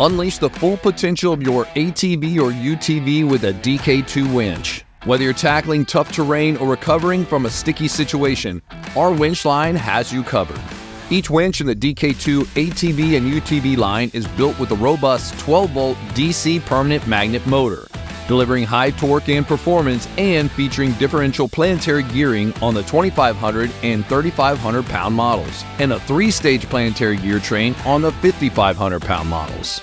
Unleash the full potential of your ATV or UTV with a DK2 winch. Whether you're tackling tough terrain or recovering from a sticky situation, our winch line has you covered. Each winch in the DK2 ATV and UTV line is built with a robust 12-volt DC permanent magnet motor, delivering high torque and performance and featuring differential planetary gearing on the 2,500 and 3,500 pound models, and a 3-stage planetary gear train on the 5,500 pound models.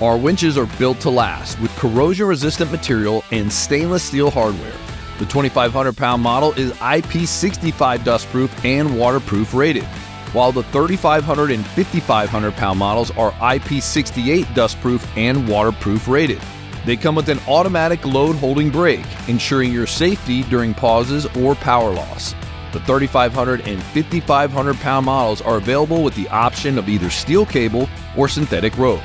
Our winches are built to last with corrosion-resistant material and stainless steel hardware. The 2,500 pound model is IP65 dustproof and waterproof rated, while the 3,500 and 5,500 pound models are IP68 dustproof and waterproof rated. They come with an automatic load-holding brake, ensuring your safety during pauses or power loss. The 3,500 and 5,500 pound models are available with the option of either steel cable or synthetic rope,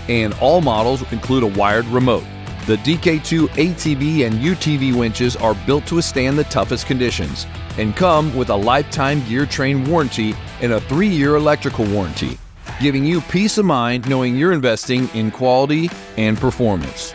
and all models include a wired remote. The DK2 ATV and UTV winches are built to withstand the toughest conditions and come with a lifetime gear train warranty and a 3-year electrical warranty, giving you peace of mind knowing you're investing in quality and performance.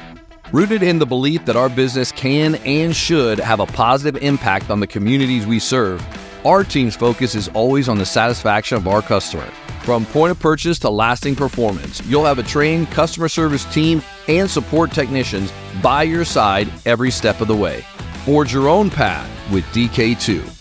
Rooted in the belief that our business can and should have a positive impact on the communities we serve, our team's focus is always on the satisfaction of our customer. From point of purchase to lasting performance, you'll have a trained customer service team and support technicians by your side every step of the way. Forge your own path with DK2.